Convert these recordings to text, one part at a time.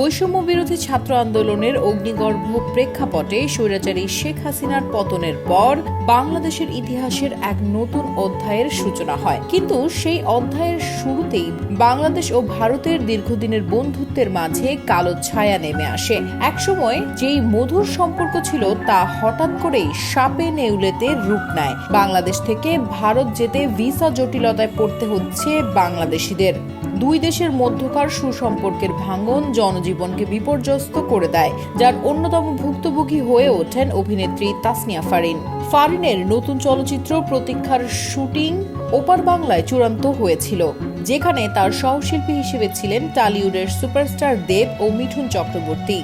বৈষম্য বিরোধী ছাত্র আন্দোলনের অগ্নিগর্ভ প্রেক্ষাপটে স্বৈরাচারী শেখ হাসিনার পতনের পর বাংলাদেশের ইতিহাসের এক নতুন অধ্যায়ের সূচনা হয়। কিন্তু সেই অধ্যায়ের শুরুতেই বাংলাদেশ ও ভারতের দীর্ঘদিনের বন্ধুত্বের মাঝে কালো ছায়া নেমে আসে। একসময় যেই মধুর সম্পর্ক ছিল তা হঠাৎ করেই সাপে নেউলেতে রূপ নেয়। বাংলাদেশ থেকে ভারত যেতে ভিসা জটিলতায় পড়তে হচ্ছে বাংলাদেশিদের। দুই দেশের মধ্যকার সুসম্পর্কের ভাঙন জনজীবনকে বিপর্যস্ত করে দেয়, যার অন্যতম ভুক্তভোগী হয়ে ওঠেন অভিনেত্রী তাসনিয়া ফারিন। ফারিনের নতুন চলচ্চিত্র প্রতীক্ষার শুটিং ওপার বাংলায় চূড়ান্ত হয়েছিল, যেখানে তার সহশিল্পী হিসেবে ছিলেন টলিউডের সুপারস্টার দেব ও মিঠুন চক্রবর্তী।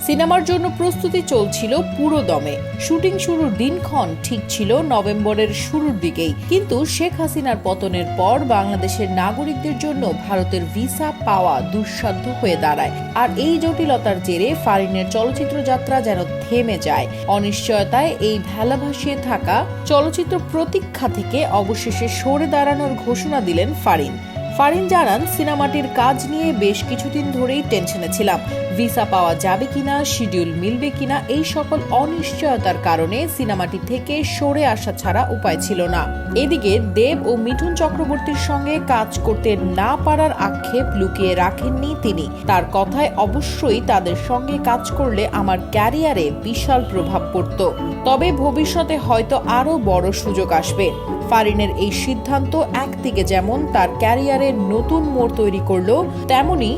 সিনেমার জন্য প্রস্তুতি চলছিল পুরো দমে। শুটিং শুরুর দিনক্ষণ ঠিক ছিল নভেম্বরের শুরুর দিকেই, কিন্তু শেখ হাসিনার পতনের পর বাংলাদেশের নাগরিকদের জন্য ভারতের ভিসা পাওয়া দুঃসাধ্য হয়ে দাঁড়ায়। আর এই জটিলতার জেরে ফারিনের চলচ্চিত্র যাত্রা যেন থেমে যায়। অনিশ্চয়তায় এই ভেলা ভাসিয়ে থাকা চলচ্চিত্র প্রতীক্ষা থেকে অবশেষে সরে দাঁড়ানোর ঘোষণা দিলেন ফারিন। ফারিন জানান, সিনেমাটির কাজ নিয়ে বেশ কিছুদিন ধরেই টেনশনে ছিলাম। ভিসা পাওয়া যাবে কিনা, শিডিউল মিলবে কিনা, এই সকল অনিশ্চয়তার কারণে সিনেমাটি থেকে সরে আসা ছাড়া উপায় ছিল না। এদিকে দেব ও মিঠুন চক্রবর্তীর সঙ্গে কাজ করতে না পারার আক্ষেপ লুকিয়ে রাখেননি তিনি। তার কথায় অবশ্যই তাদের সঙ্গে কাজ করলে আমার ক্যারিয়ারে বিশাল প্রভাব পড়ত, তবে ভবিষ্যতে হয়তো আরো বড় সুযোগ আসবে। ফারিনের এই সিদ্ধান্ত একদিকে যেমন তার ক্যারিয়ারে নতুন মোড় তৈরি করলো, তেমনি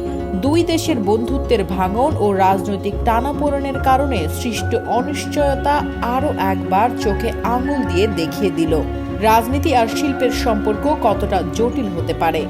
দুই দেশের বন্ধুত্বের ভাঙন ও রাজনৈতিক টানাপোড়েনের কারণে সৃষ্ট অনিশ্চয়তা আরও একবার চোখে আঙুল দিয়ে দেখিয়ে দিল রাজনীতি আর শিল্পের সম্পর্ক কতটা জটিল হতে পারে।